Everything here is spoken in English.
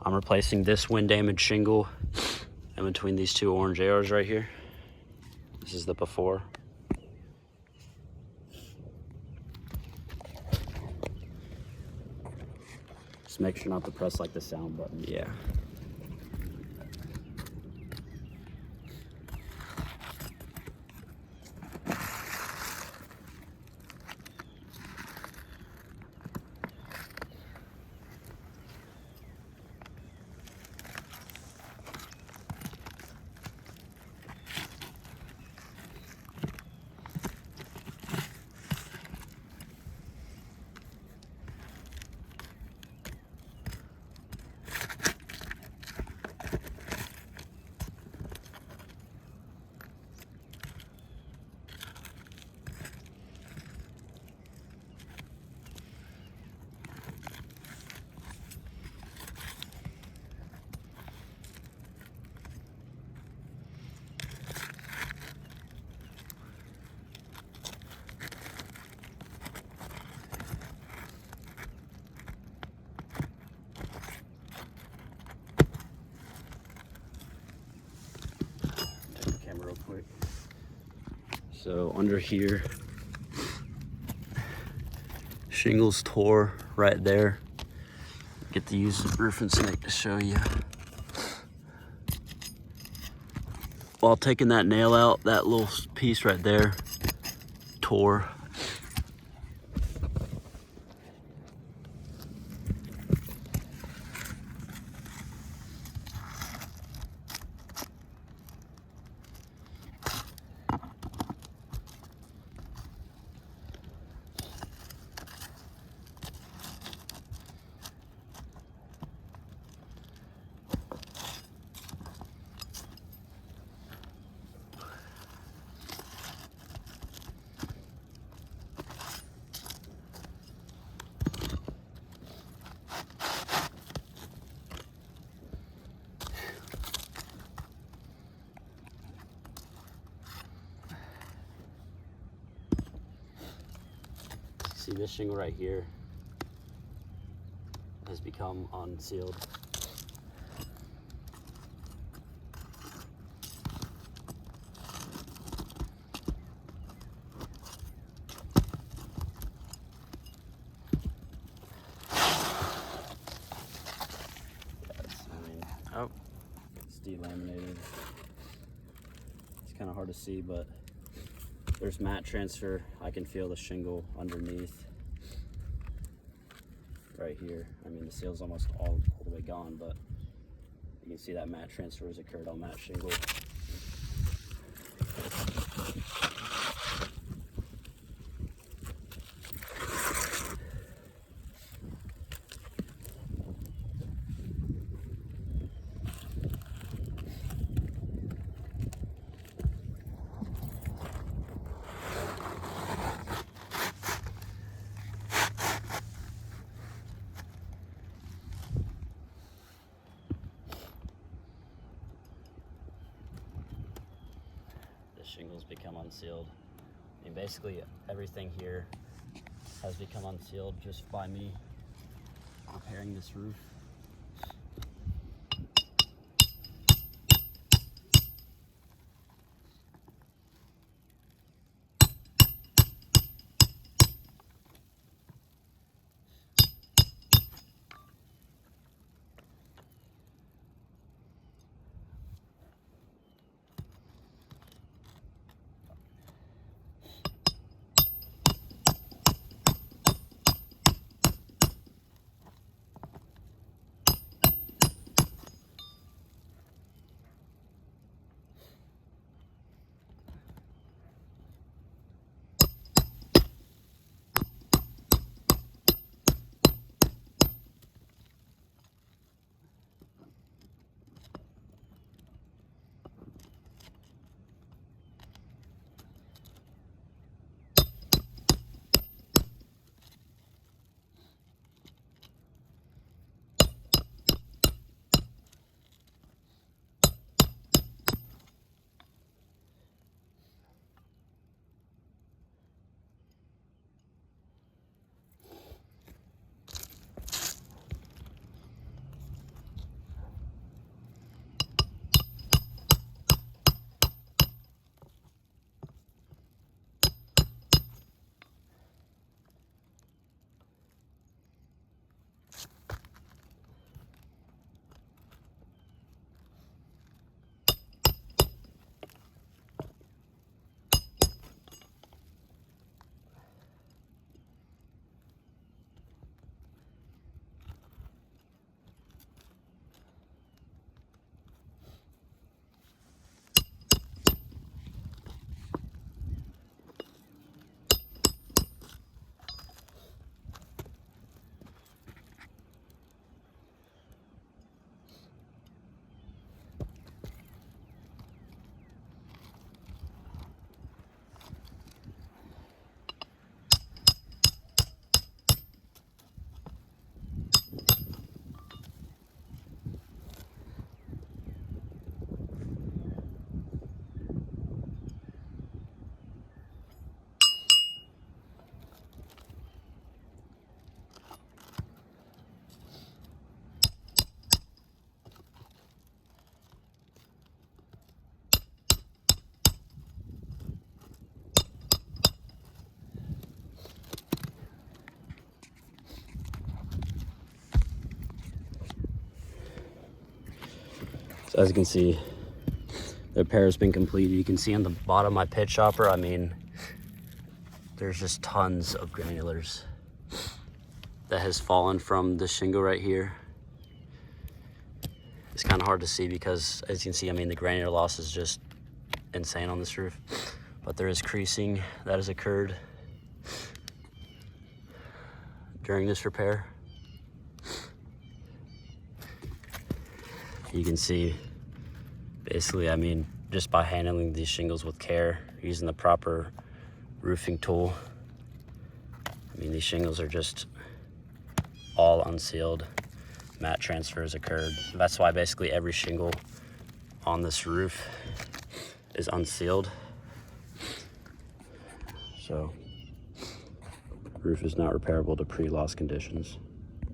I'm replacing this wind damaged shingle in between these two orange arrows right here. This is the before. Just make sure not to press like the sound button. Yeah. Real quick. So under here, shingles tore right there. Get to use the roofing snake to show you. While taking that nail out, that little piece right there tore. See, this shingle right here has become unsealed. Oh, it's delaminated. It's kind of hard to see, but there's mat transfer. I can feel the shingle underneath right here. I mean, the seal's almost all the way gone, but you can see that mat transfer has occurred on that shingle. Shingles become unsealed. I mean, basically everything here has become unsealed just by me repairing this roof. So as you can see, the repair has been completed. You can see on the bottom of my pit chopper, I mean, there's just tons of granulars that has fallen from the shingle right here. It's kind of hard to see because, as you can see, I mean, the granular loss is just insane on this roof. But there is creasing that has occurred during this repair. You can see, basically, I mean, just by handling these shingles with care, using the proper roofing tool, I mean, these shingles are just all unsealed. Mat transfers occurred. That's why basically every shingle on this roof is unsealed. So, roof is not repairable to pre-loss conditions.